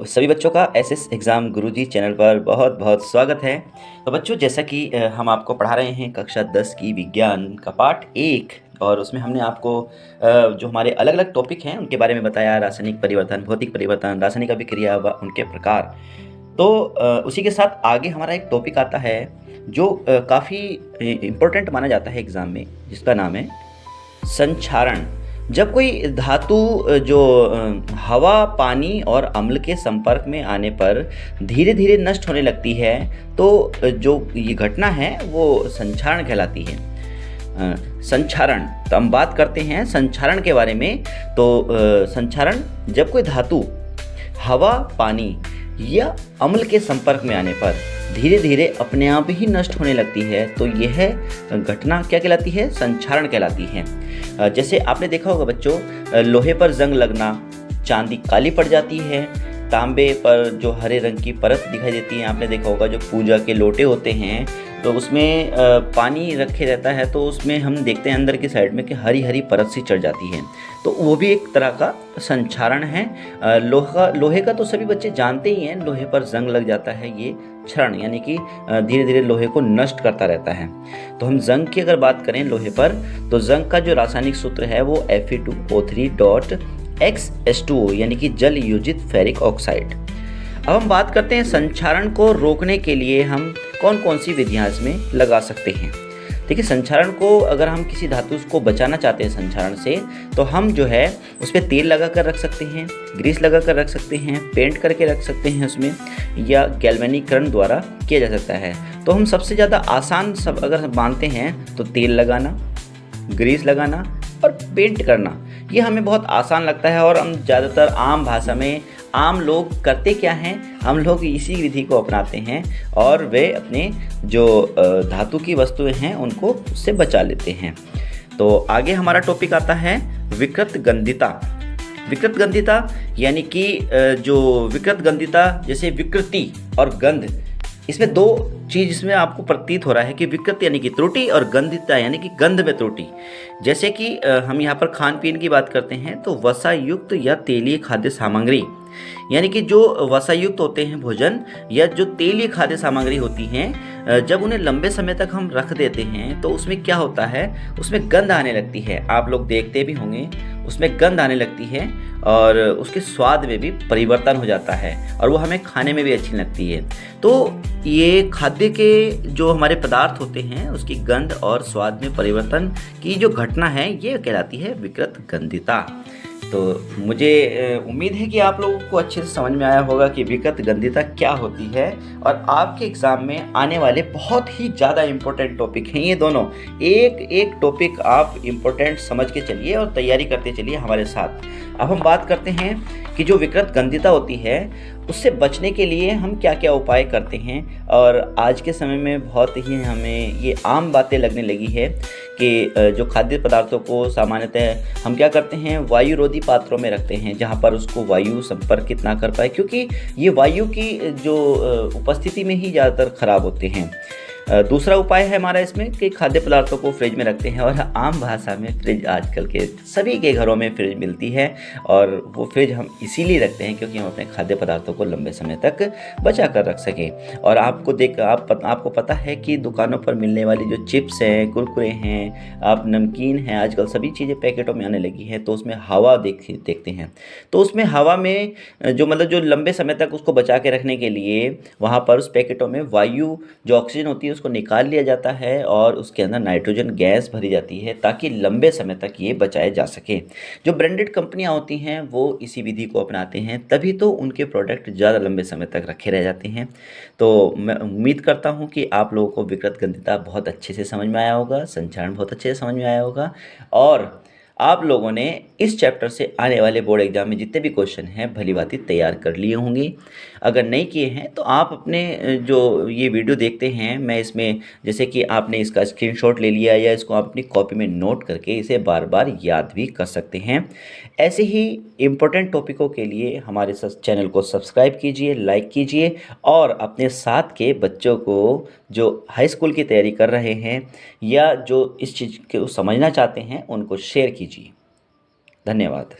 तो सभी बच्चों का एसएस एग्ज़ाम गुरुजी चैनल पर बहुत बहुत स्वागत है। तो बच्चों, जैसा कि हम आपको पढ़ा रहे हैं कक्षा 10 की विज्ञान का पाठ 1 और उसमें हमने आपको जो हमारे अलग अलग टॉपिक हैं उनके बारे में बताया। रासायनिक परिवर्तन, भौतिक परिवर्तन, रासायनिक अभिक्रिया व उनके प्रकार। तो उसी के साथ आगे हमारा एक टॉपिक आता है जो काफ़ी इम्पोर्टेंट माना जाता है एग्ज़ाम में, जिसका नाम है संक्षारण। जब कोई धातु जो हवा, पानी और अम्ल के संपर्क में आने पर धीरे धीरे नष्ट होने लगती है, तो जो ये घटना है वो संक्षारण कहलाती है। संक्षारण, तो हम बात करते हैं संक्षारण के बारे में। तो संक्षारण जब कोई धातु हवा, पानी या अम्ल के संपर्क में आने पर धीरे धीरे अपने आप ही नष्ट होने लगती है, तो यह घटना क्या कहलाती है? संक्षारण कहलाती है। जैसे आपने देखा होगा बच्चों, लोहे पर जंग लगना, चांदी काली पड़ जाती है, तांबे पर जो हरे रंग की परत दिखाई देती है। आपने देखा होगा जो पूजा के लोटे होते हैं तो उसमें पानी रखे रहता है, तो उसमें हम देखते हैं अंदर की साइड में कि हरी हरी परत सी चढ़ जाती है, तो वो भी एक तरह का संक्षारण है। लोहे का तो सभी बच्चे जानते ही हैं, लोहे पर जंग लग जाता है, ये क्षरण यानी कि धीरे धीरे लोहे को नष्ट करता रहता है। तो हम जंग की अगर बात करें लोहे पर, तो जंग का जो रासायनिक सूत्र है वो Fe2O3.XH2O यानी कि जल योजित फेरिक ऑक्साइड। अब हम बात करते हैं संक्षारण को रोकने के लिए हम कौन कौन सी विधियां इसमें लगा सकते हैं। देखिए, संक्षारण को अगर हम किसी धातु को बचाना चाहते हैं संक्षारण से, तो हम जो है उस पर तेल लगा कर रख सकते हैं, ग्रीस लगा कर रख सकते हैं, पेंट करके रख सकते हैं उसमें, या गैल्वेनीकरण द्वारा किया जा सकता है। तो हम सबसे ज़्यादा आसान सब अगर मानते हैं तो तेल लगाना, ग्रीस लगाना और पेंट करना, ये हमें बहुत आसान लगता है। और हम ज़्यादातर आम भाषा में आम लोग करते क्या हैं, हम लोग इसी विधि को अपनाते हैं और वे अपने जो धातु की वस्तुएं हैं उनको उससे बचा लेते हैं। तो आगे हमारा टॉपिक आता है विकृत गंधिता। विकृत गंधिता यानी कि जो विकृत गंधिता, जैसे विकृति और गंध, इसमें दो चीज़ इसमें आपको प्रतीत हो रहा है कि विकृत यानी कि त्रुटि और गंधिता यानी कि गंध में त्रुटि। जैसे कि हम यहाँ पर खान पीन की बात करते हैं तो वसा युक्त या तेलीय खाद्य सामग्री, यानी कि जो वसा युक्त होते हैं भोजन या जो तेलीय खाद्य सामग्री होती हैं, जब उन्हें लंबे समय तक हम रख देते हैं तो उसमें क्या होता है, उसमें गंध आने लगती है। आप लोग देखते भी होंगे उसमें गंध आने लगती है और उसके स्वाद में भी परिवर्तन हो जाता है और वो हमें खाने में भी अच्छी लगती है। तो ये खाद्य के जो हमारे पदार्थ होते हैं उसकी गंध और स्वाद में परिवर्तन की जो घटना है ये कहलाती है विकृत गंधिता। तो मुझे उम्मीद है कि आप लोगों को अच्छे से समझ में आया होगा कि विकृत गंधिता क्या होती है। और आपके एग्ज़ाम में आने वाले बहुत ही ज़्यादा इम्पोर्टेंट टॉपिक हैं ये दोनों। एक एक टॉपिक आप इम्पोर्टेंट समझ के चलिए और तैयारी करते चलिए हमारे साथ। अब हम बात करते हैं कि जो विकृत गंधिता होती है उससे बचने के लिए हम क्या क्या उपाय करते हैं। और आज के समय में बहुत ही हमें ये आम बातें लगने लगी है कि जो खाद्य पदार्थों को सामान्यतः हम क्या करते हैं, वायुरोधी पात्रों में रखते हैं जहाँ पर उसको वायु संपर्कित ना कर पाए, क्योंकि ये वायु की जो उपस्थिति में ही ज़्यादातर खराब होते हैं। दूसरा उपाय है हमारा इसमें कि खाद्य पदार्थों को फ्रिज में रखते हैं। और आम भाषा में फ्रिज आजकल के सभी के घरों में फ्रिज मिलती है और वो फ्रिज हम इसीलिए रखते हैं क्योंकि हम अपने खाद्य पदार्थों को लंबे समय तक बचा कर रख सकें। और आपको पता है कि दुकानों पर मिलने वाली जो चिप्स हैं, कुरकुरे हैं, आप नमकीन हैं, आजकल सभी चीज़ें पैकेटों में आने लगी हैं, तो उसमें हवा देखते हैं। तो उसमें हवा में जो लंबे समय तक उसको बचा के रखने के लिए वहाँ पर उस पैकेटों में वायु जो ऑक्सीजन होती है उसको निकाल लिया जाता है और उसके अंदर नाइट्रोजन गैस भरी जाती है ताकि लंबे समय तक ये बचाए जा सके। जो ब्रांडेड कंपनियां होती हैं वो इसी विधि को अपनाते हैं, तभी तो उनके प्रोडक्ट ज़्यादा लंबे समय तक रखे रह जाते हैं। तो मैं उम्मीद करता हूँ कि आप लोगों को विकृत गंधिता बहुत अच्छे से समझ में आया होगा, संक्षारण बहुत अच्छे से समझ में आया होगा और आप लोगों ने इस चैप्टर से आने वाले बोर्ड एग्जाम में जितने भी क्वेश्चन हैं भली भांति तैयार कर लिए होंगे। अगर नहीं किए हैं तो आप अपने जो ये वीडियो देखते हैं, मैं इसमें जैसे कि आपने इसका स्क्रीनशॉट ले लिया या इसको आप अपनी कॉपी में नोट करके इसे बार बार याद भी कर सकते हैं। ऐसे ही इम्पोर्टेंट टॉपिकों के लिए हमारे चैनल को सब्सक्राइब कीजिए, लाइक कीजिए और अपने साथ के बच्चों को जो हाई स्कूल की तैयारी कर रहे हैं या जो इस चीज़ को समझना चाहते हैं उनको शेयर कीजिए। धन्यवाद।